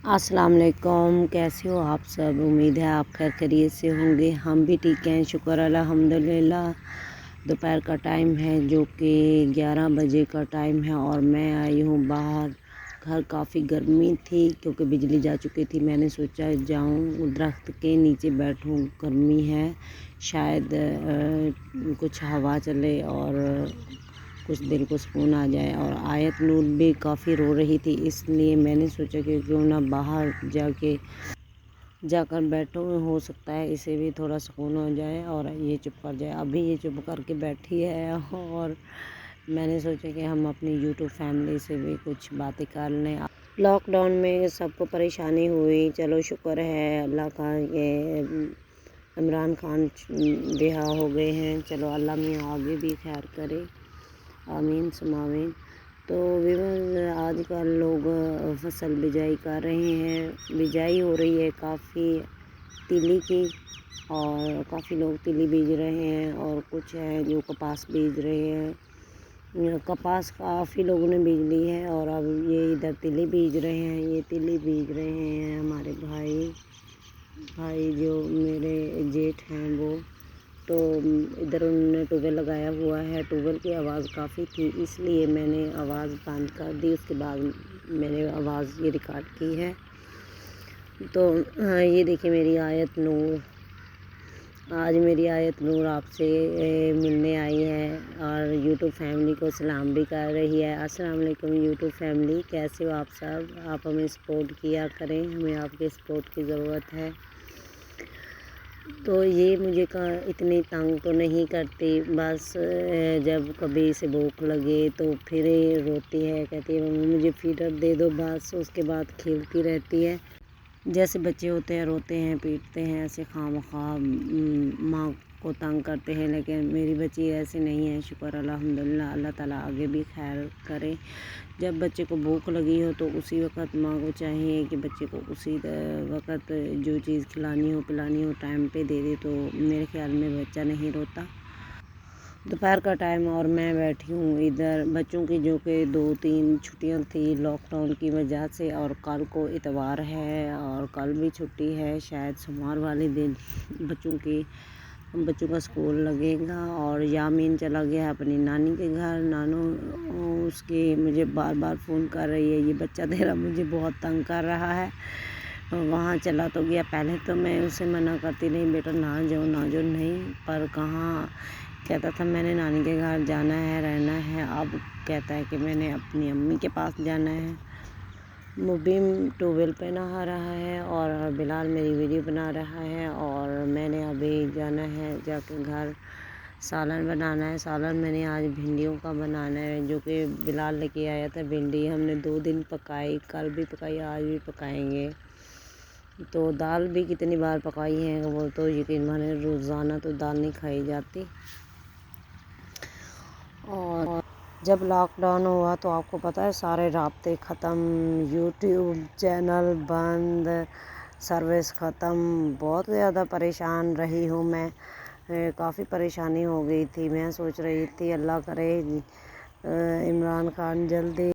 السلام علیکم، کیسے ہو آپ سب؟ امید ہے آپ خیر خیریت سے ہوں گے۔ ہم بھی ٹھیک ہیں، شکر الحمدللہ۔ دوپہر کا ٹائم ہے جو کہ 11 بجے کا ٹائم ہے اور میں آئی ہوں باہر۔ گھر کافی گرمی تھی کیونکہ بجلی جا چکی تھی۔ میں نے سوچا جاؤں درخت کے نیچے بیٹھوں، گرمی ہے، شاید کچھ ہوا چلے اور کچھ دل کو سکون آ جائے۔ اور آیت نور بھی کافی رو رہی تھی، اس لیے میں نے سوچا کہ کیوں نہ باہر جا کر بیٹھوں، ہو سکتا ہے اسے بھی تھوڑا سکون ہو جائے اور یہ چپ کر جائے۔ ابھی یہ چپ کر کے بیٹھی ہے اور میں نے سوچا کہ ہم اپنی یوٹیوب فیملی سے بھی کچھ باتیں کر لیں۔ لاک ڈاؤن میں سب کو پریشانی ہوئی، چلو شکر ہے اللہ کا، یہ عمران خان رہا ہو گئے ہیں، چلو اللہ میاں آگے بھی خیر کرے، آمین ثم آمین۔ تو آج کل لوگ فصل بجائی کر رہے ہیں، بجائی ہو رہی ہے کافی تیلی کی، اور کافی لوگ تیلی بیج رہے ہیں اور کچھ ہے جو کپاس بیج رہے ہیں۔ کپاس کافی لوگوں نے بیج لی ہے اور اب یہ ادھر تیلی بیج رہے ہیں، یہ تیلی بیج رہے ہیں ہمارے بھائی جو میرے جیٹھ ہیں وہ۔ تو ادھر انہوں نے ٹیوبویل لگایا ہوا ہے، ٹیوبویل کی آواز کافی تھی اس لیے میں نے آواز بند کر دی، اس کے بعد میں نے آواز یہ ریکارڈ کی ہے۔ تو یہ دیکھیں میری آیت نور، آج میری آیت نور آپ سے ملنے آئی ہے اور یوٹیوب فیملی کو سلام بھی کر رہی ہے۔ السلام علیکم یوٹیوب فیملی، کیسے ہو آپ سب؟ آپ ہمیں سپورٹ کیا کریں، ہمیں آپ کے سپورٹ کی ضرورت ہے۔ تو یہ مجھے اتنی تنگ تو نہیں کرتی، بس جب کبھی اسے بھوک لگے تو پھر روتی ہے، کہتی ہے ممی مجھے فیڈر دے دو، بس اس کے بعد کھیلتی رہتی ہے۔ جیسے بچے ہوتے ہیں، روتے ہیں پیٹتے ہیں، ایسے خواہ مخواہ ماں کو تنگ کرتے ہیں، لیکن میری بچی ایسے نہیں ہے، شکر الحمدللہ، اللہ تعالیٰ آگے بھی خیر کرے۔ جب بچے کو بھوک لگی ہو تو اسی وقت ماں کو چاہیے کہ بچے کو اسی وقت جو چیز کھلانی ہو پلانی ہو ٹائم پہ دے دے، تو میرے خیال میں بچہ نہیں روتا۔ دوپہر کا ٹائم اور میں بیٹھی ہوں ادھر، بچوں کی جو کہ 2-3 چھٹیاں تھی لاک ڈاؤن کی وجہ سے، اور کل کو اتوار ہے اور کل بھی چھٹی ہے، شاید سوموار والے دن بچوں کا اسکول لگے گا۔ اور یامین چلا گیا اپنی نانی کے گھر، نانو اس کی مجھے بار بار فون کر رہی ہے، یہ بچہ تیرا مجھے بہت تنگ کر رہا ہے، وہاں چلا تو گیا۔ پہلے تو میں اسے منع کرتی نہیں بیٹا نہ جاؤ نہیں، پر کہاں کہتا تھا میں نے نانی کے گھر جانا ہے، رہنا ہے، اب کہتا ہے کہ میں نے اپنی امی کے پاس جانا ہے۔ مبین ٹیوبویل پہ نہا رہا ہے اور بلال میری ویڈیو بنا رہا ہے، اور میں نے ابھی جانا ہے جا کے گھر سالن بنانا ہے۔ سالن میں نے آج بھنڈیوں کا بنانا ہے، جو کہ بلال لے کے آیا تھا بھنڈی، ہم نے 2 دن پکائی، کل بھی پکائی، آج بھی پکائیں گے۔ تو دال بھی کتنی بار پکائی ہے، وہ تو یقین مانے روزانہ تو دال نہیں کھائی جاتی۔ اور جب لاک ڈاؤن ہوا تو آپ کو پتہ ہے سارے رابطے ختم، یوٹیوب چینل بند، سروس ختم، بہت زیادہ پریشان رہی ہوں میں، کافی پریشانی ہو گئی تھی۔ میں سوچ رہی تھی اللہ کرے عمران خان جلدی